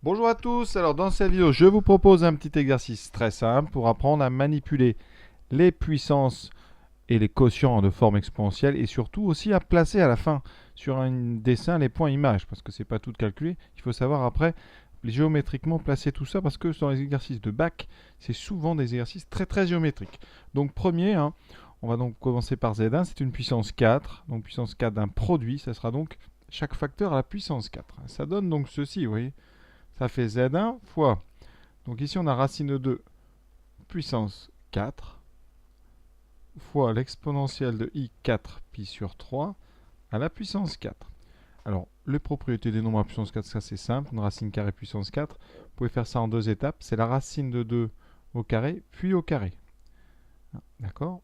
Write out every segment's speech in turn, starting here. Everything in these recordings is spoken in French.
Bonjour à tous, alors dans cette vidéo je vous propose un petit exercice très simple pour apprendre à manipuler les puissances et les quotients de forme exponentielle et surtout aussi à placer à la fin sur un dessin les points images parce que c'est pas tout calculé, il faut savoir après géométriquement placer tout ça parce que dans les exercices de bac c'est souvent des exercices très géométriques. Donc premier, on va donc commencer par Z1, c'est une puissance 4, donc puissance 4 d'un produit, ça sera donc chaque facteur à la puissance 4. Ça donne donc ceci, vous voyez. Ça fait Z1 fois. Donc ici, on a racine de 2 puissance 4 fois l'exponentielle de i4 pi sur 3 à la puissance 4. Alors, les propriétés des nombres à puissance 4, ça c'est simple. Une racine carrée puissance 4. Vous pouvez faire ça en deux étapes. C'est la racine de 2 au carré, puis au carré. D'accord?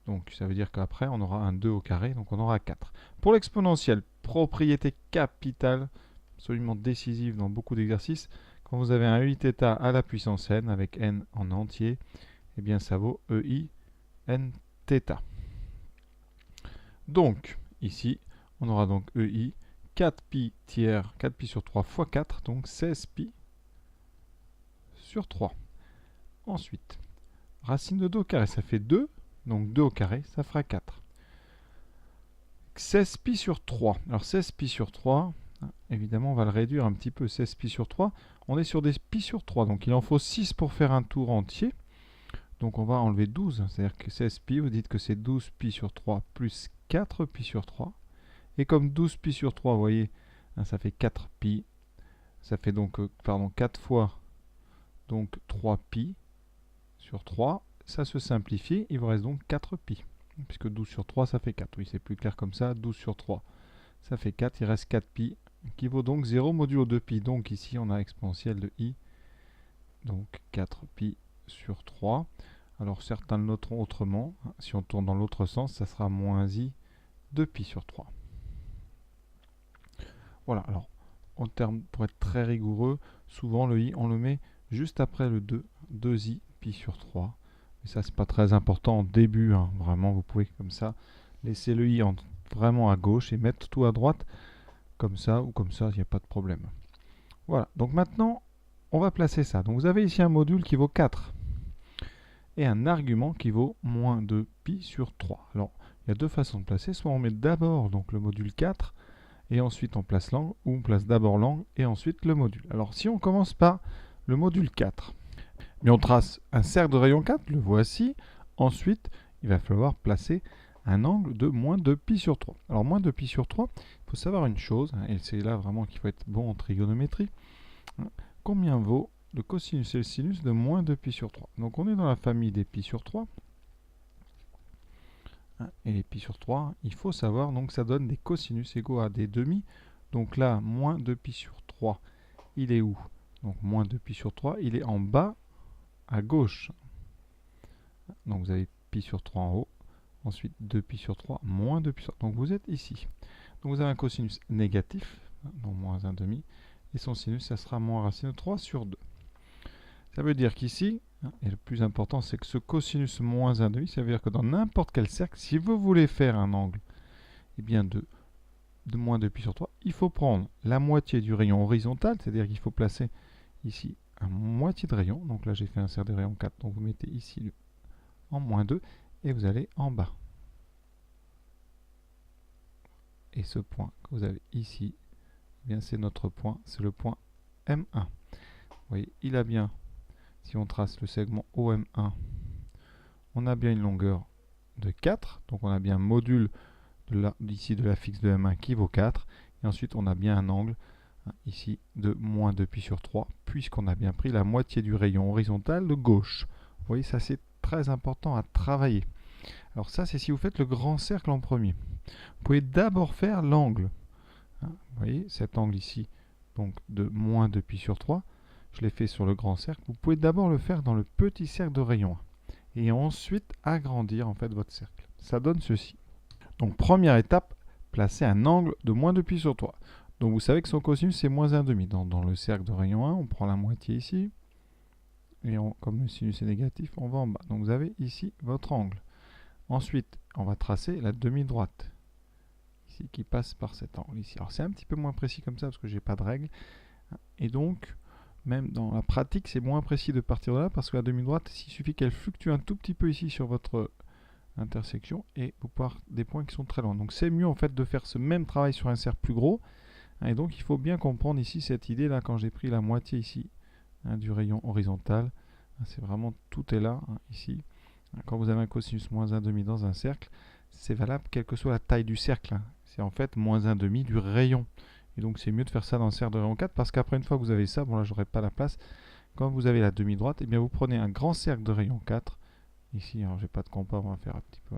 Donc, ça veut dire qu'après, on aura un 2 au carré, donc on aura 4. Pour l'exponentielle, propriété capitale, absolument décisive dans beaucoup d'exercices, quand vous avez un eiθ à la puissance n, avec n en entier, eh bien ça vaut ei n θ. Donc, ici, on aura donc ei 4 pi tiers, 4 pi sur 3 fois 4, donc 16 pi sur 3. Ensuite, racine de 2 au carré, ça fait 2, donc 2 au carré, ça fera 4. 16 pi sur 3. Alors 16 pi sur 3, évidemment, on va le réduire un petit peu. 16 pi sur 3, on est sur des pi sur 3. Donc il en faut 6 pour faire un tour entier. Donc on va enlever 12. C'est-à-dire que 16 pi, vous dites que c'est 12 pi sur 3 plus 4 pi sur 3. Et comme 12 pi sur 3, vous voyez, ça fait 4 pi. Ça fait donc 4 fois donc 3 pi sur 3. Ça se simplifie. Il vous reste donc 4 pi. Puisque 12 sur 3, ça fait 4. Oui, c'est plus clair comme ça. 12 sur 3, ça fait 4. Il reste 4 pi qui vaut donc 0 modulo 2 pi. Donc ici, on a exponentielle de i, donc 4 pi sur 3. Alors certains le noteront autrement. Si on tourne dans l'autre sens, ça sera moins i 2 pi sur 3. Voilà, alors en termes, pour être très rigoureux, souvent le i, on le met juste après le 2, 2i pi sur 3. Mais ça, c'est pas très important en début, vraiment, vous pouvez comme ça laisser le i vraiment à gauche et mettre tout à droite, comme ça ou comme ça, il n'y a pas de problème. Voilà, donc maintenant, on va placer ça. Donc vous avez ici un module qui vaut 4 et un argument qui vaut moins 2 pi sur 3. Alors, il y a deux façons de placer. Soit on met d'abord donc le module 4 et ensuite on place l'angle, ou on place d'abord l'angle et ensuite le module. Alors, si on commence par le module 4, mais on trace un cercle de rayon 4, le voici. Ensuite, il va falloir placer un angle de moins 2 pi sur 3. Alors, moins 2 pi sur 3, il faut savoir une chose, et c'est là vraiment qu'il faut être bon en trigonométrie. Combien vaut le cosinus et le sinus de moins 2 pi sur 3? Donc on est dans la famille des pi sur 3. Et les pi sur 3, il faut savoir, donc ça donne des cosinus égaux à des demi. Donc là, moins 2 pi sur 3, il est où? Donc moins 2 pi sur 3, il est en bas à gauche. Donc vous avez pi sur 3 en haut. Ensuite 2 pi sur 3, moins 2 pi sur 3. Donc vous êtes ici. Donc vous avez un cosinus négatif, donc moins 1 demi. Et son sinus, ça sera moins racine de 3 sur 2. Ça veut dire qu'ici, et le plus important, c'est que ce cosinus moins 1 demi, ça veut dire que dans n'importe quel cercle, si vous voulez faire un angle eh bien de moins 2 pi sur 3, il faut prendre la moitié du rayon horizontal, c'est-à-dire qu'il faut placer ici un moitié de rayon. Donc là, j'ai fait un cercle de rayon 4, donc vous mettez ici en moins 2, et vous allez en bas. Et ce point que vous avez ici, eh bien c'est notre point, c'est le point M1. Vous voyez, il a bien, si on trace le segment OM1, on a bien une longueur de 4, donc on a bien un module ici de la fixe de M1 qui vaut 4, et ensuite on a bien un angle ici de moins 2 pi sur 3, puisqu'on a bien pris la moitié du rayon horizontal de gauche. Vous voyez, ça c'est très important à travailler. Alors ça, c'est si vous faites le grand cercle en premier. Vous pouvez d'abord faire l'angle. Vous voyez, cet angle ici, donc de moins 2 pi sur 3, je l'ai fait sur le grand cercle. Vous pouvez d'abord le faire dans le petit cercle de rayon 1, et ensuite agrandir en fait votre cercle. Ça donne ceci. Donc première étape, placer un angle de moins 2 pi sur 3. Donc vous savez que son cosinus c'est moins 1,5. Dans le cercle de rayon 1, on prend la moitié ici. Et comme le sinus est négatif, on va en bas. Donc vous avez ici votre angle. Ensuite, on va tracer la demi-droite. Ici, qui passe par cet angle ici. Alors c'est un petit peu moins précis comme ça parce que j'ai pas de règle. Et donc, même dans la pratique, c'est moins précis de partir de là parce que la demi-droite, il suffit qu'elle fluctue un tout petit peu ici sur votre intersection et vous pouvez avoir des points qui sont très loin. Donc c'est mieux en fait de faire ce même travail sur un cercle plus gros. Et donc il faut bien comprendre ici cette idée là quand j'ai pris la moitié ici du rayon horizontal. C'est vraiment tout est là ici. Quand vous avez un cosinus moins 1,5 dans un cercle, c'est valable quelle que soit la taille du cercle. C'est en fait moins 1,5 du rayon. Et donc c'est mieux de faire ça dans le cercle de rayon 4 parce qu'après une fois que vous avez ça, bon là j'aurai pas la place, quand vous avez la demi-droite, et bien vous prenez un grand cercle de rayon 4. Ici, alors j'ai pas de compas, on va faire un petit peu.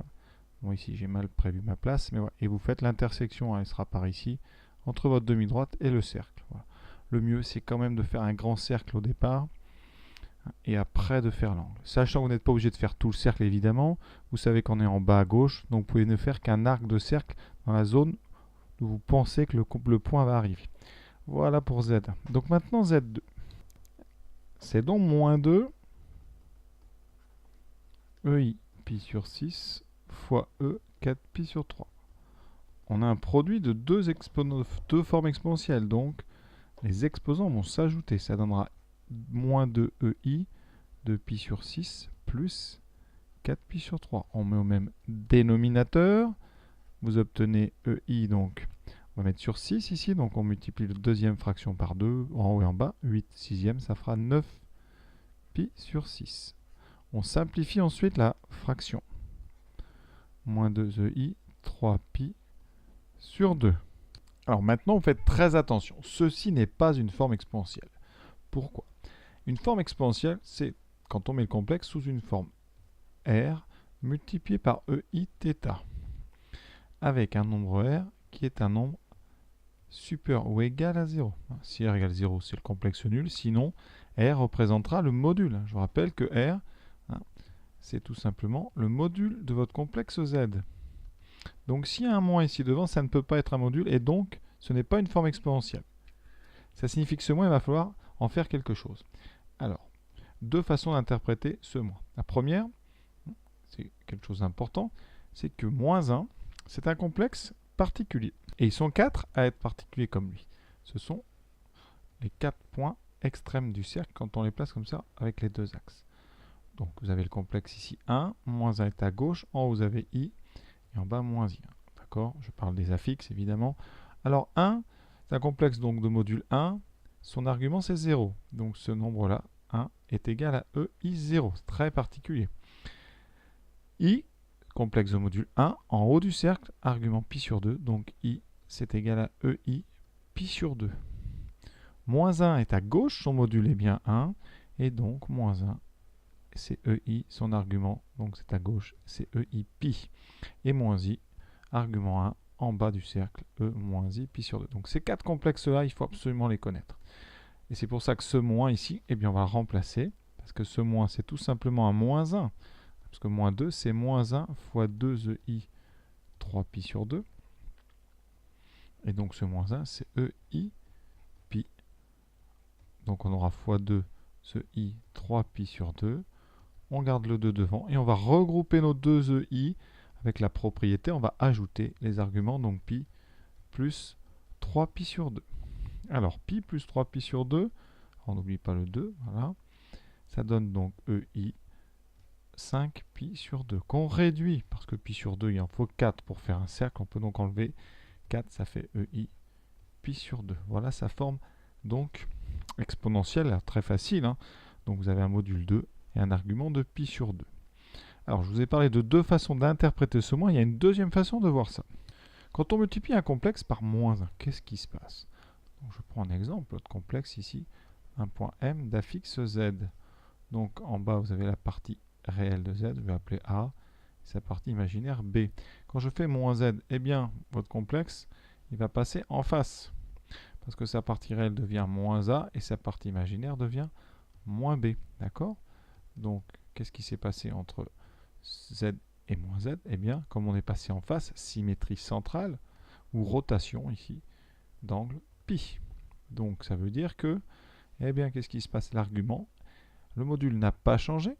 Bon ici j'ai mal prévu ma place, mais voilà. Et vous faites l'intersection, elle sera par ici, entre votre demi-droite et le cercle. Voilà. Le mieux c'est quand même de faire un grand cercle au départ et après de faire l'angle. Sachant que vous n'êtes pas obligé de faire tout le cercle évidemment, vous savez qu'on est en bas à gauche, donc vous pouvez ne faire qu'un arc de cercle dans la zone où vous pensez que le point va arriver. Voilà pour Z. Donc maintenant Z2. C'est donc moins 2 EI pi sur 6 fois E 4 pi sur 3. On a un produit de deux formes exponentielles, donc les exposants vont s'ajouter. Ça donnera moins 2 EI de pi sur 6 plus 4 pi sur 3. On met au même dénominateur. Vous obtenez EI, donc on va mettre sur 6 ici, donc on multiplie la deuxième fraction par 2, en haut et en bas. 8 sixième, ça fera 9 pi sur 6. On simplifie ensuite la fraction. Moins 2 EI, 3 pi sur 2. Alors maintenant, vous faites très attention. Ceci n'est pas une forme exponentielle. Pourquoi? Une forme exponentielle, c'est quand on met le complexe sous une forme R multiplié par EI θ, avec un nombre R qui est un nombre supérieur ou égal à 0. Si R égale 0, c'est le complexe nul. Sinon, R représentera le module. Je vous rappelle que R, c'est tout simplement le module de votre complexe Z. Donc s'il y a un moins ici devant, ça ne peut pas être un module, et donc ce n'est pas une forme exponentielle. Ça signifie que ce moins, il va falloir en faire quelque chose. Alors, deux façons d'interpréter ce moins. La première, c'est quelque chose d'important, c'est que moins 1, c'est un complexe particulier. Et ils sont 4 à être particuliers comme lui. Ce sont les 4 points extrêmes du cercle quand on les place comme ça avec les deux axes. Donc vous avez le complexe ici 1, moins 1 est à gauche, en haut vous avez I, et en bas moins I. D'accord? Je parle des affixes évidemment. Alors 1, c'est un complexe donc de module 1, son argument c'est 0. Donc ce nombre-là, 1, est égal à EI0. C'est très particulier. I, complexe de module 1, en haut du cercle, argument pi sur 2, donc I, c'est égal à EI pi sur 2. Moins 1 est à gauche, son module est bien 1, et donc moins 1, c'est EI, son argument, donc c'est à gauche, c'est EI pi. Et moins I, argument 1, en bas du cercle, E moins I pi sur 2. Donc ces quatre complexes-là, il faut absolument les connaître. Et c'est pour ça que ce moins ici, eh bien on va le remplacer, parce que ce moins, c'est tout simplement un moins 1. Parce que moins 2, c'est moins 1 fois 2EI 3 pi sur 2. Et donc ce moins 1, c'est EI pi. Donc on aura fois 2, ce I 3 pi sur 2. On garde le 2 devant et on va regrouper nos deux EI avec la propriété. On va ajouter les arguments, donc pi plus 3 pi sur 2. Alors pi plus 3 pi sur 2, on n'oublie pas le 2, voilà. Ça donne donc EI 5 pi sur 2, qu'on réduit, parce que pi sur 2, il en faut 4 pour faire un cercle. On peut donc enlever 4, ça fait EI pi sur 2. Voilà sa forme donc exponentielle, très facile. Donc vous avez un module 2 et un argument de pi sur 2. Alors je vous ai parlé de deux façons d'interpréter ce moins. Il y a une deuxième façon de voir ça. Quand on multiplie un complexe par moins 1, qu'est-ce qui se passe? Donc, je prends un exemple de complexe ici, un point M d'affixe Z. Donc en bas vous avez la partie réelle de Z, je vais appeler A, et sa partie imaginaire B. Quand je fais moins Z, eh bien votre complexe, il va passer en face, parce que sa partie réelle devient moins A et sa partie imaginaire devient moins B. D'accord? Donc qu'est-ce qui s'est passé entre Z et moins Z? Eh bien, comme on est passé en face, symétrie centrale, ou rotation ici, d'angle pi. Donc ça veut dire que, eh bien, qu'est-ce qui se passe? L'argument, le module n'a pas changé,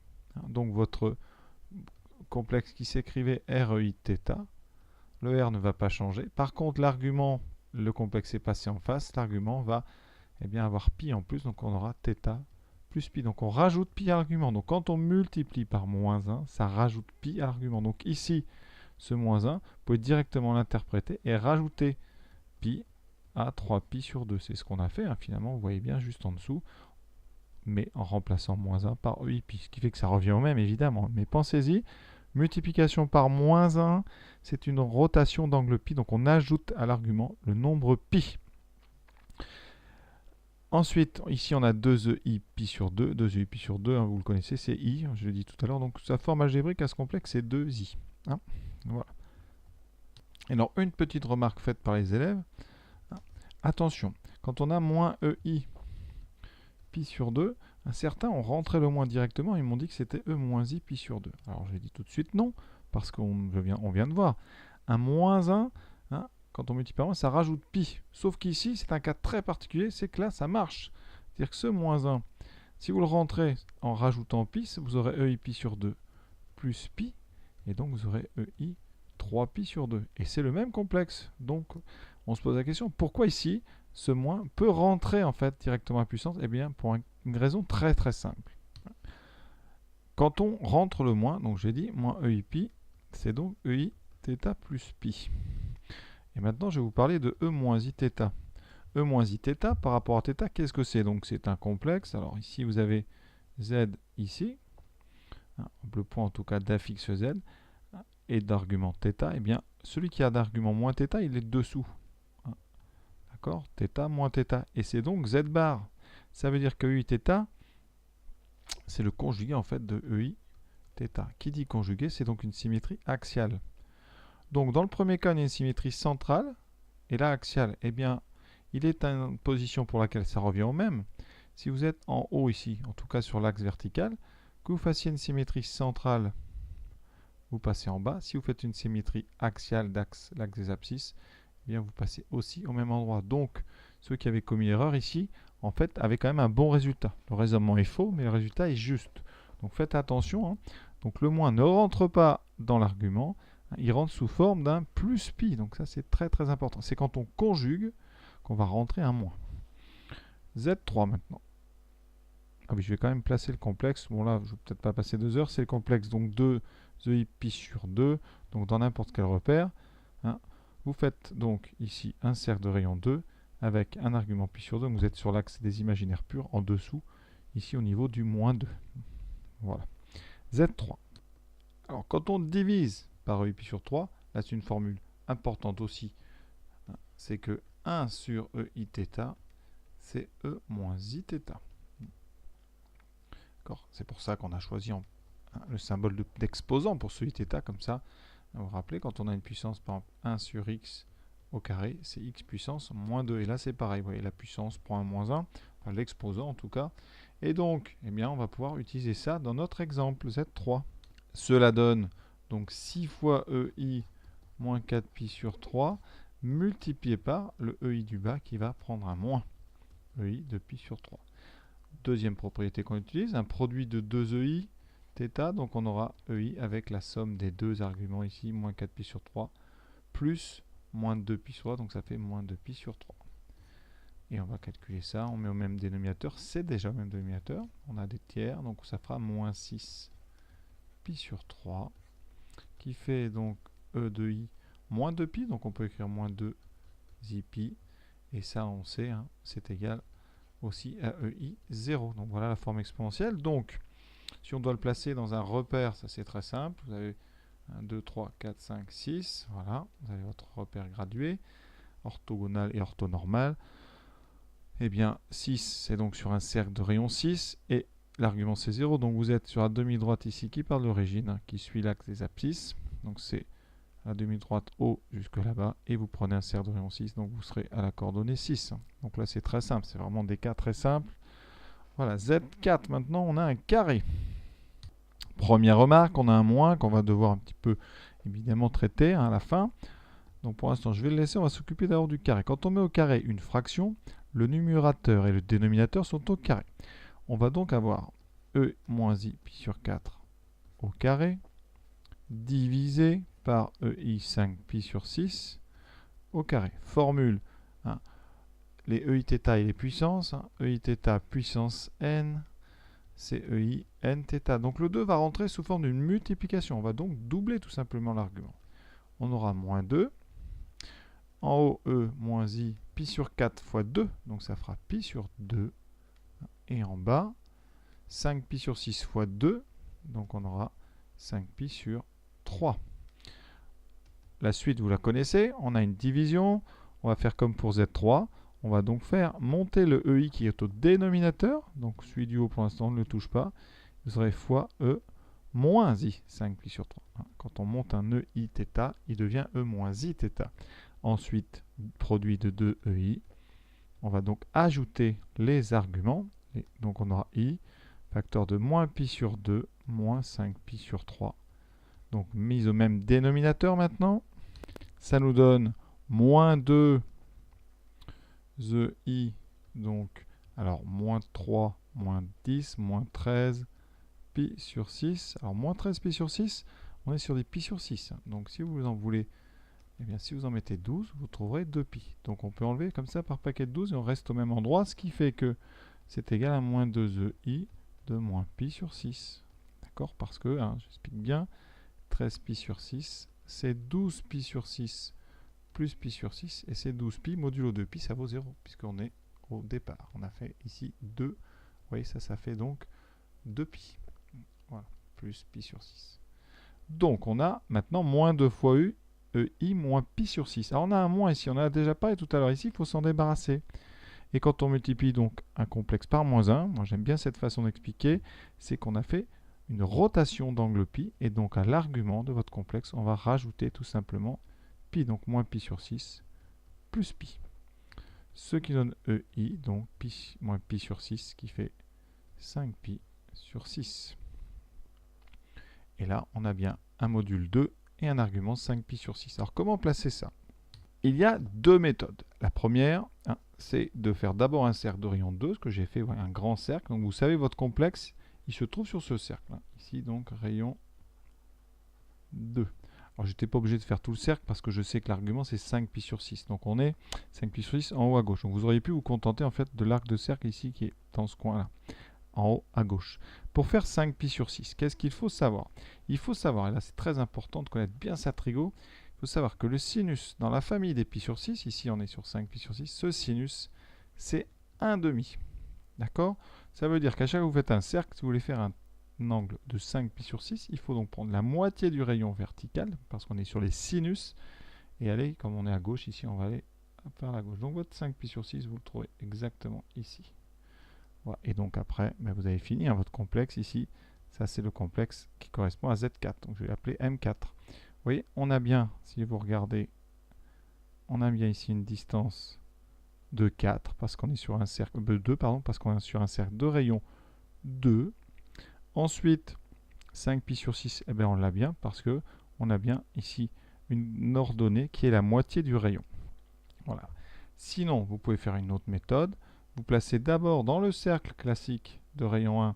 donc votre complexe qui s'écrivait REI θ, le R ne va pas changer. Par contre, l'argument, le complexe est passé en face, l'argument va eh bien avoir pi en plus, donc on aura θ plus pi. Donc on rajoute pi à l'argument. Donc quand on multiplie par moins 1, ça rajoute pi à l'argument. Donc ici, ce moins 1, vous pouvez directement l'interpréter et rajouter pi à 3pi sur 2. C'est ce qu'on a fait, hein, finalement, vous voyez bien juste en dessous, mais en remplaçant moins 1 par EIpi, ce qui fait que ça revient au même, évidemment. Mais pensez-y, multiplication par moins 1, c'est une rotation d'angle pi, donc on ajoute à l'argument le nombre pi. Ensuite, ici on a 2EI pi sur 2, 2EI pi sur 2, hein, vous le connaissez, c'est I, je l'ai dit tout à l'heure, donc sa forme algébrique à ce complexe c'est 2I. Hein, voilà. Et alors, une petite remarque faite par les élèves, hein, attention, quand on a moins EI pi sur 2, certains ont rentré le moins directement, ils m'ont dit que c'était E moins I pi sur 2. Alors j'ai dit tout de suite non, parce qu'on vient de voir, un moins 1, hein, quand on multiplie par 1, ça rajoute pi. Sauf qu'ici, c'est un cas très particulier, c'est que là, ça marche. C'est-à-dire que ce moins 1, si vous le rentrez en rajoutant pi, vous aurez EI pi sur 2 plus pi, et donc vous aurez EI 3pi sur 2. Et c'est le même complexe. Donc, on se pose la question, pourquoi ici, ce moins peut rentrer en fait directement à puissance? Eh bien, pour une raison très très simple. Quand on rentre le moins, donc j'ai dit moins EI pi, c'est donc EI θ plus pi. Et maintenant, je vais vous parler de E moins I θ. E moins I θ par rapport à θ, qu'est-ce que c'est? Donc c'est un complexe. Alors ici, vous avez Z ici, hein, le point en tout cas d'affixe Z, et d'argument θ. Eh bien, celui qui a d'argument moins θ, il est dessous. Hein, d'accord? Θ moins θ. Et c'est donc Z bar. Ça veut dire que EI θ, c'est le conjugué en fait de EI θ. Qui dit conjugué, c'est donc une symétrie axiale. Donc dans le premier cas, on a une symétrie centrale, et là axiale, eh bien, il est une position pour laquelle ça revient au même. Si vous êtes en haut ici, en tout cas sur l'axe vertical, que vous fassiez une symétrie centrale, vous passez en bas. Si vous faites une symétrie axiale l'axe des abscisses, eh bien vous passez aussi au même endroit. Donc, ceux qui avaient commis l'erreur ici, en fait, avaient quand même un bon résultat. Le raisonnement est faux, mais le résultat est juste. Donc faites attention. Hein. Donc le moins ne rentre pas dans l'argument, il rentre sous forme d'un plus pi. Donc ça, c'est très très important. C'est quand on conjugue qu'on va rentrer un moins. Z3 maintenant. Ah oui, je vais quand même placer le complexe. Bon là, je ne vais peut-être pas passer 2 heures. C'est le complexe, donc 2EI pi sur 2. Donc dans n'importe quel repère. Hein. Vous faites donc ici un cercle de rayon 2 avec un argument pi sur 2. Donc vous êtes sur l'axe des imaginaires purs en dessous, ici au niveau du moins 2. Voilà. Z3. Alors quand on divise par EI pi sur 3, là c'est une formule importante aussi. Hein, c'est que 1 sur EI θ, c'est E moins I θ. C'est pour ça qu'on a choisi le symbole d'exposant pour ce I θ, comme ça. Vous vous rappelez, quand on a une puissance, par exemple 1 sur x au carré, c'est x puissance moins 2. Et là, c'est pareil. Vous voyez, la puissance prend un moins 1, enfin, l'exposant en tout cas. Et donc, eh bien, on va pouvoir utiliser ça dans notre exemple Z3. Cela donne donc 6 fois EI moins 4pi sur 3, multiplié par le EI du bas qui va prendre un moins. EI de pi sur 3. Deuxième propriété qu'on utilise, un produit de 2 EI θ, donc on aura EI avec la somme des deux arguments ici, moins 4pi sur 3, plus moins 2pi sur 3, donc ça fait moins 2pi sur 3. Et on va calculer ça, on met au même dénominateur, c'est déjà au même dénominateur, on a des tiers, donc ça fera moins 6pi sur 3, qui fait donc E de I moins 2pi, donc on peut écrire moins 2ipi, et ça on sait, hein, c'est égal aussi à EI 0. Donc voilà la forme exponentielle. Donc, si on doit le placer dans un repère, ça c'est très simple. Vous avez 1, 2, 3, 4, 5, 6. Voilà, vous avez votre repère gradué, orthogonal et orthonormal. Eh bien, 6, c'est donc sur un cercle de rayon 6, et l'argument c'est 0. Donc vous êtes sur la demi-droite ici qui part de l'origine, hein, qui suit l'axe des abscisses. Donc c'est la demi-droite haut jusque là-bas, et vous prenez un cercle de rayon 6, donc vous serez à la coordonnée 6. Donc là c'est très simple, c'est vraiment des cas très simples. Voilà, Z4, maintenant on a un carré. Première remarque, on a un moins qu'on va devoir un petit peu évidemment traiter, hein, à la fin. Donc pour l'instant je vais le laisser, on va s'occuper d'abord du carré. Quand on met au carré une fraction, le numérateur et le dénominateur sont au carré. On va donc avoir E moins I pi sur 4 au carré, divisé par EI 5pi sur 6 au carré. Formule, hein, les EIθ et les puissances. EIθ puissance n, c'est EI n θ. Donc le 2 va rentrer sous forme d'une multiplication. On va donc doubler tout simplement l'argument. On aura moins 2. En haut, E moins I, pi sur 4 fois 2. Donc ça fera pi sur 2. Et en bas, 5 pi sur 6 fois 2. Donc on aura 5 pi sur 3. La suite, vous la connaissez. On a une division. On va faire comme pour Z3. On va donc faire monter le EI qui est au dénominateur. Donc celui du haut, pour l'instant, on ne le touche pas. Vous aurez fois E moins I, 5 pi sur 3. Quand on monte un EIθ, il devient E moins Iθ. Ensuite, produit de 2 EI. On va donc ajouter les arguments. Et donc on aura I, facteur de moins pi sur 2, moins 5 pi sur 3. Donc mise au même dénominateur maintenant. Ça nous donne moins 2 I, donc, alors moins 3, moins 10, moins 13 pi sur 6. Alors moins 13 pi sur 6, on est sur des pi sur 6. Donc si vous en voulez, eh bien si vous en mettez 12, vous trouverez 2 pi. Donc on peut enlever comme ça par paquet de 12 et on reste au même endroit, ce qui fait que c'est égal à moins 2 EI de moins pi sur 6. D'accord? Parce que, j'explique bien, 13 pi sur 6, c'est 12 pi sur 6 plus pi sur 6, et c'est 12 pi modulo 2 pi, ça vaut 0, puisqu'on est au départ. On a fait ici 2, vous voyez, ça fait donc 2 pi. Voilà, plus pi sur 6. Donc, on a maintenant moins 2 fois U, EI moins pi sur 6. Alors, on a un moins ici, on a déjà parlé tout à l'heure ici, il faut s'en débarrasser. Et quand on multiplie donc un complexe par moins 1, moi j'aime bien cette façon d'expliquer, c'est qu'on a fait une rotation d'angle pi, et donc à l'argument de votre complexe, on va rajouter tout simplement pi, donc moins pi sur 6, plus pi. Ce qui donne EI, donc pi moins pi sur 6, qui fait 5 pi sur 6. Et là, on a bien un module 2 et un argument 5 pi sur 6. Alors, comment placer ça? Il y a deux méthodes. La première, c'est de faire d'abord un cercle de rayon 2, ce que j'ai fait, un grand cercle. Donc, vous savez, votre complexe, il se trouve sur ce cercle. Ici, donc, rayon 2. Alors, je n'étais pas obligé de faire tout le cercle parce que je sais que l'argument, c'est 5 pi sur 6. Donc, on est 5 pi sur 6 en haut à gauche. Donc, vous auriez pu vous contenter, en fait, de l'arc de cercle ici qui est dans ce coin-là, en haut à gauche. Pour faire 5 pi sur 6, qu'est-ce qu'il faut savoir? Il faut savoir, et là, c'est très important de connaître bien sa trigo, il faut savoir que le sinus, dans la famille des pi sur 6, ici, on est sur 5 pi sur 6, ce sinus, c'est 1,5. D'accord? Ça veut dire qu'à chaque fois que vous faites un cercle, si vous voulez faire un angle de 5 pi sur 6, il faut donc prendre la moitié du rayon vertical, parce qu'on est sur les sinus, et aller, comme on est à gauche, ici, on va aller par la gauche. Donc votre 5 pi sur 6, vous le trouvez exactement ici. Voilà. Et donc après, vous avez fini votre complexe ici. Ça, c'est le complexe qui correspond à Z4. Donc je vais l'appeler M4. Vous voyez, on a bien, si vous regardez, on a bien ici une distance de 4, parce qu'on est sur un cercle, de 2, pardon, parce qu'on est sur un cercle de rayon 2. Ensuite, 5 pi sur 6, eh bien on l'a bien parce que on a bien ici une ordonnée qui est la moitié du rayon. Voilà. Sinon, vous pouvez faire une autre méthode. Vous placez d'abord dans le cercle classique de rayon 1,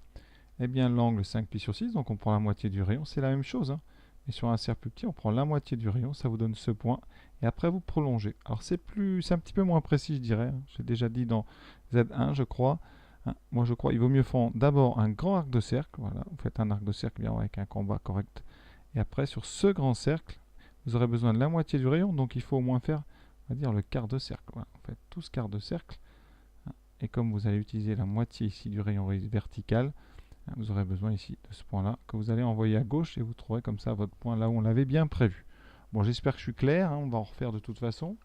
eh bien l'angle 5 pi sur 6, donc on prend la moitié du rayon, c'est la même chose. Mais sur un cercle plus petit, on prend la moitié du rayon, ça vous donne ce point, et après vous prolongez. Alors c'est un petit peu moins précis, je dirais. J'ai déjà dit dans Z1, je crois. Moi, je crois qu'il vaut mieux faire d'abord un grand arc de cercle. Voilà, vous faites un arc de cercle bien avec un combat correct. Et après, sur ce grand cercle, vous aurez besoin de la moitié du rayon. Donc, il faut au moins faire, on va dire, le quart de cercle. Voilà, vous faites tout ce quart de cercle. Et comme vous allez utiliser la moitié ici du rayon vertical, vous aurez besoin ici de ce point-là que vous allez envoyer à gauche. Et vous trouverez comme ça votre point là où on l'avait bien prévu. Bon, j'espère que je suis clair. On va en refaire de toute façon.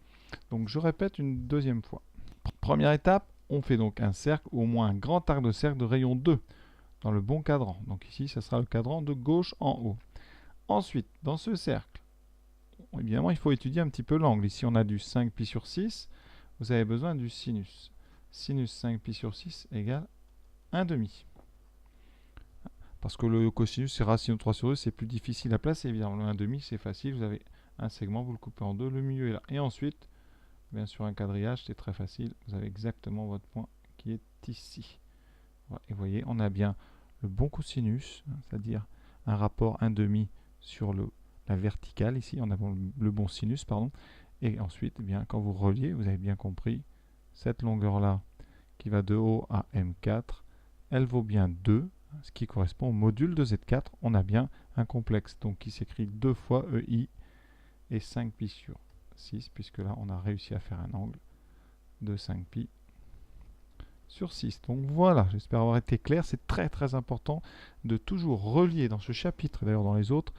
Donc, je répète une deuxième fois. Première étape. On fait donc un cercle, ou au moins un grand arc de cercle de rayon 2, dans le bon cadran. Donc ici, ça sera le cadran de gauche en haut. Ensuite, dans ce cercle, évidemment, il faut étudier un petit peu l'angle. Ici, on a du 5 pi sur 6. Vous avez besoin du sinus. Sinus 5 pi sur 6 égale 1,5. Parce que le cosinus, c'est racine de 3 sur 2, c'est plus difficile à placer. Évidemment, le 1,5, c'est facile. Vous avez un segment, vous le coupez en deux, le milieu est là. Et ensuite, bien sûr, un quadrillage, c'est très facile. Vous avez exactement votre point qui est ici. Voilà. Et vous voyez, on a bien le bon cosinus, c'est-à-dire un rapport 1,5 sur la verticale. Ici, on a le bon sinus, pardon. Et ensuite, eh bien, quand vous reliez, vous avez bien compris, cette longueur-là, qui va de haut à M4, elle vaut bien 2, ce qui correspond au module de Z4. On a bien un complexe donc qui s'écrit 2 fois EI et 5 pi sur 6, puisque là on a réussi à faire un angle de 5 pi sur 6. Donc voilà, j'espère avoir été clair. C'est très très important de toujours relier dans ce chapitre, d'ailleurs dans les autres,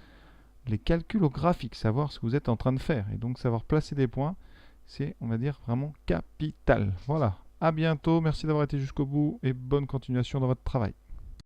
les calculs au graphique, savoir ce que vous êtes en train de faire. Et donc savoir placer des points, c'est, on va dire, vraiment capital. Voilà, à bientôt, merci d'avoir été jusqu'au bout et bonne continuation dans votre travail.